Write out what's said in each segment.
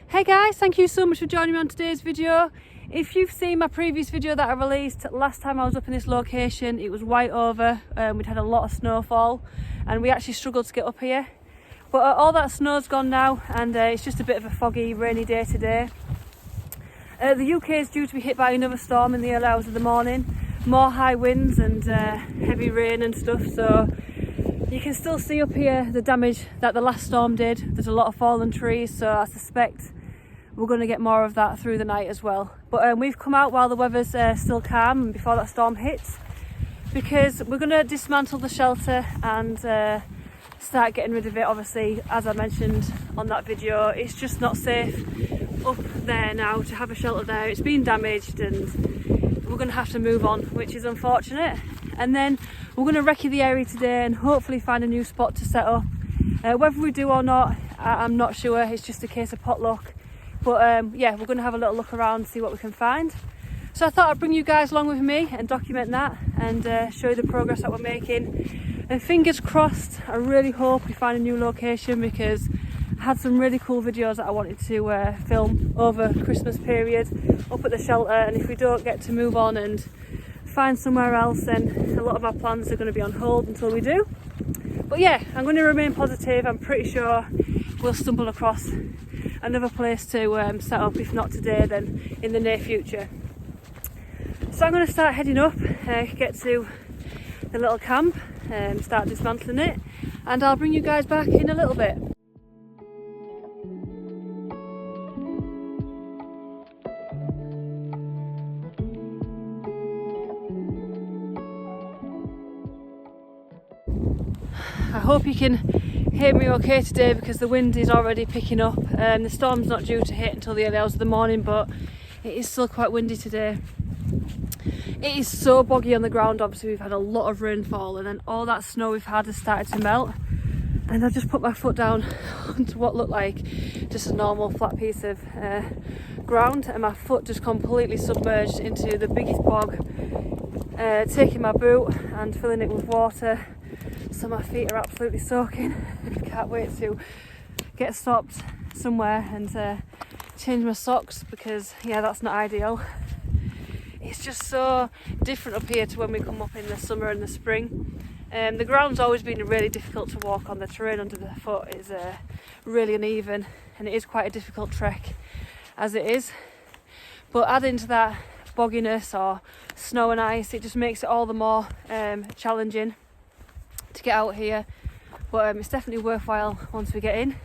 Hey guys, thank you so much for joining me on today's video. If you've seen my previous video that I released last time I was up in this location, it was white over. We'd had a lot of snowfall and we actually struggled to get up here. But all that snow's gone now and it's just a bit of a foggy, rainy day today. The UK is due to be hit by another storm in the early hours of the morning. More high winds and heavy rain and stuff, so you can still see up here the damage that the last storm did. There's a lot of fallen trees, so I suspect we're going to get more of that through the night as well. But we've come out while the weather's still calm and before that storm hits, because we're going to dismantle the shelter and start getting rid of it. Obviously, as I mentioned on that video, it's just not safe up there now to have a shelter there. It's been damaged and we're going to have to move on, which is unfortunate. And then we're going to recce the area today and hopefully find a new spot to set up. Whether we do or not, I'm not sure. It's just a case of potluck. But yeah, we're going to have a little look around, see what we can find. So I thought I'd bring you guys along with me and document that and show you the progress that we're making. And fingers crossed, I really hope we find a new location, because I had some really cool videos that I wanted to film over Christmas period up at the shelter, and if we don't get to move on and find somewhere else, then a lot of our plans are going to be on hold until we do. But yeah, I'm going to remain positive. I'm pretty sure we'll stumble across another place to set up, if not today then in the near future. So I'm going to start heading up, get to the little camp and start dismantling it, and I'll bring you guys back in a little bit. I hope you can hear me okay today, because the wind is already picking up. The storm's not due to hit until the early hours of the morning, but it is still quite windy today. It is so boggy on the ground. Obviously we've had a lot of rainfall and then all that snow we've had has started to melt, and I just put my foot down onto what looked like just a normal flat piece of ground, and my foot just completely submerged into the biggest bog, taking my boot and filling it with water. So my feet are absolutely soaking. Can't wait to get stopped somewhere and change my socks, because yeah, that's not ideal. It's just so different up here to when we come up in the summer and the spring. The ground's always been really difficult to walk on. The terrain under the foot is really uneven, and it is quite a difficult trek as it is. But adding to that bogginess or snow and ice, it just makes it all the more challenging to get out here. But it's definitely worthwhile once we get in,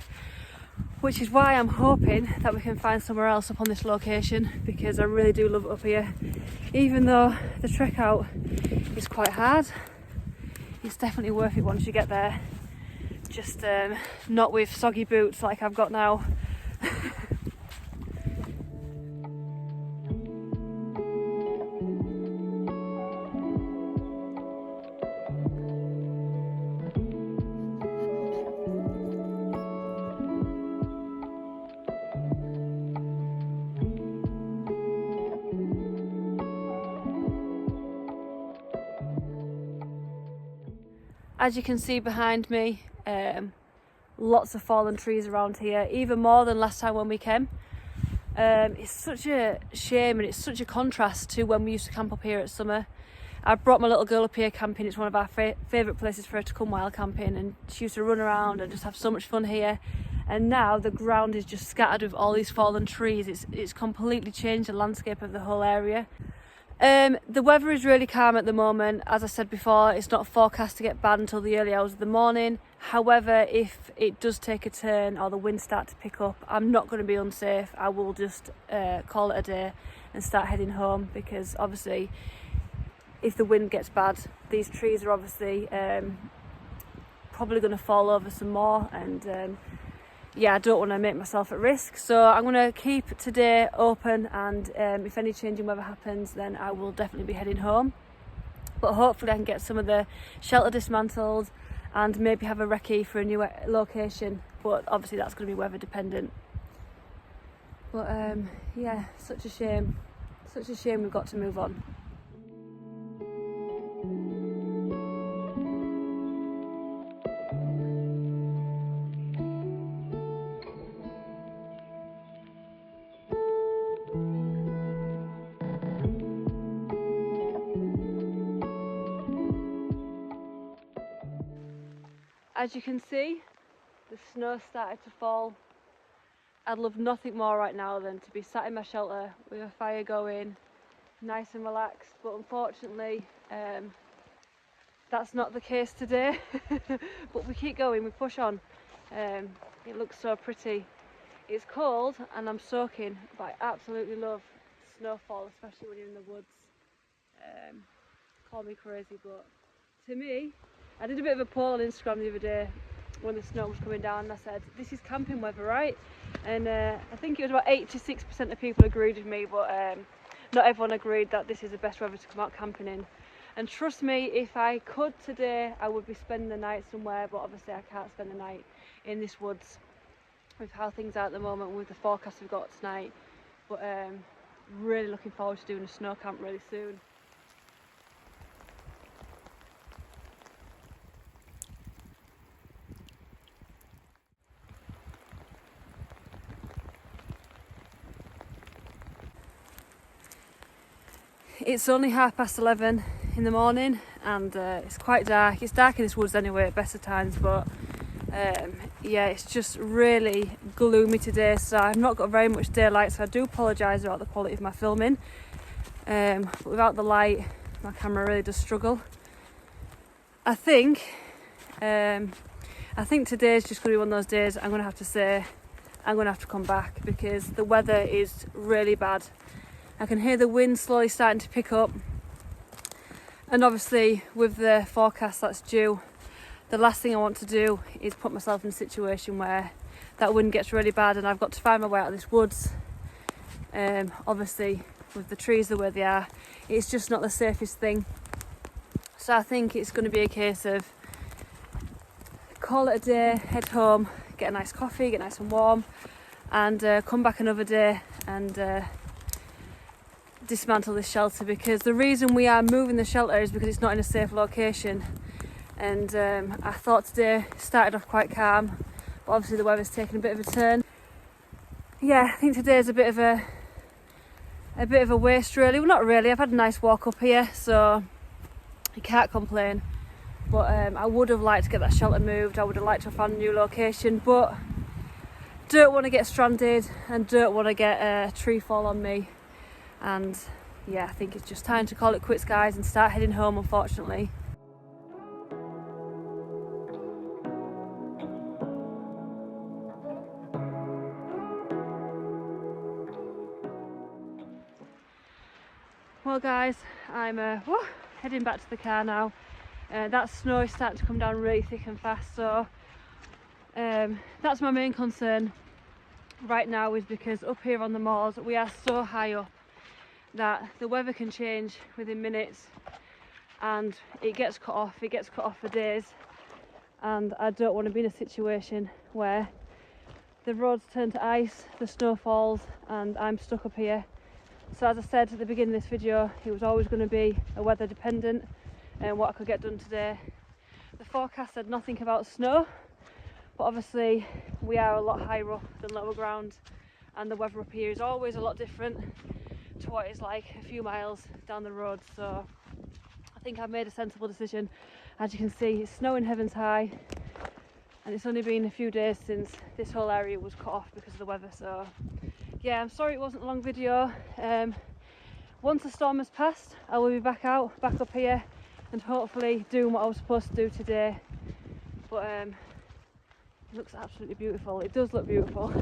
which is why I'm hoping that we can find somewhere else up on this location, because I really do love it up here. Even though the trek out is quite hard, it's definitely worth it once you get there. Just not with soggy boots like I've got now. As you can see behind me, lots of fallen trees around here, even more than last time when we came. It's such a shame, and it's such a contrast to when we used to camp up here at summer. I brought my little girl up here camping. It's one of our favourite places for her to come while camping, and she used to run around and just have so much fun here. And now the ground is just scattered with all these fallen trees. It's completely changed the landscape of the whole area. The weather is really calm at the moment. As I said before, it's not forecast to get bad until the early hours of the morning. However, if it does take a turn or the winds start to pick up, I'm not going to be unsafe. I will just call it a day and start heading home, because obviously if the wind gets bad, these trees are obviously probably going to fall over some more, and yeah, I don't want to make myself at risk. So I'm going to keep today open, and if any change in weather happens, then I will definitely be heading home. But hopefully I can get some of the shelter dismantled and maybe have a recce for a new location. But obviously that's going to be weather dependent. But yeah, such a shame we've got to move on. as you can see, the snow started to fall. I'd love nothing more right now than to be sat in my shelter with a fire going, nice and relaxed, but unfortunately that's not the case today. But we keep going, we push on. It looks so pretty. It's cold and I'm soaking, but I absolutely love snowfall, especially when you're in the woods. Call me crazy, but to me, I did a bit of a poll on Instagram the other day when the snow was coming down, and I said, this is camping weather, right? And I think it was about 86% of people agreed with me, but not everyone agreed that this is the best weather to come out camping in. And trust me, if I could today, I would be spending the night somewhere, but obviously I can't spend the night in this woods with how things are at the moment, with the forecast we've got tonight. But really looking forward to doing a snow camp really soon. It's only 11:30 in the morning and it's quite dark. It's dark in this woods anyway at best of times, but yeah, it's just really gloomy today, so I've not got very much daylight, so I do apologise about the quality of my filming. But without the light, my camera really does struggle. I think today's just going to be one of those days I'm going to have to say I'm going to have to come back, because the weather is really bad. I can hear the wind slowly starting to pick up, and obviously with the forecast that's due, the last thing I want to do is put myself in a situation where that wind gets really bad and I've got to find my way out of this woods. Obviously with the trees the way they are, it's just not the safest thing. So I think it's going to be a case of call it a day, head home, get a nice coffee, get nice and warm, and come back another day and dismantle this shelter, because the reason we are moving the shelter is because it's not in a safe location. And I thought today started off quite calm, but obviously the weather's taken a bit of a turn. Yeah, I think today's a bit of a waste really. Well, not really, I've had a nice walk up here, so I can't complain. But I would have liked to get that shelter moved. I would have liked to have found a new location, but don't want to get stranded and don't want to get a tree fall on me. And yeah, I think it's just time to call it quits, guys, and start heading home, unfortunately. Well guys, I'm heading back to the car now. That snow is starting to come down really thick and fast, so that's my main concern right now, is because up here on the moors we are so high up that the weather can change within minutes and it gets cut off for days, and I don't want to be in a situation where the roads turn to ice, the snow falls and I'm stuck up here. So as I said at the beginning of this video, it was always going to be a weather dependent and what I could get done today. The forecast said nothing about snow, but obviously we are a lot higher up than lower ground, and the weather up here is always a lot different to what it's like a few miles down the road. So I think I've made a sensible decision. As you can see, it's snowing heavens high, and it's only been a few days since this whole area was cut off because of the weather. So yeah, I'm sorry it wasn't a long video. Once the storm has passed, I will be back up here, and hopefully doing what I was supposed to do today. But it looks absolutely beautiful. It does look beautiful,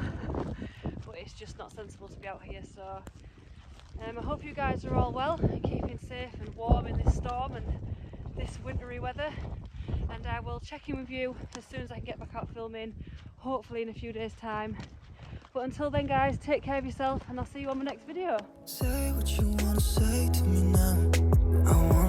but it's just not sensible to be out here. So I hope you guys are all well and keeping safe and warm in this storm and this wintry weather. And I will check in with you as soon as I can get back out filming, hopefully in a few days' time. But until then guys, take care of yourself and I'll see you on my next video. Say what you want to say to me now.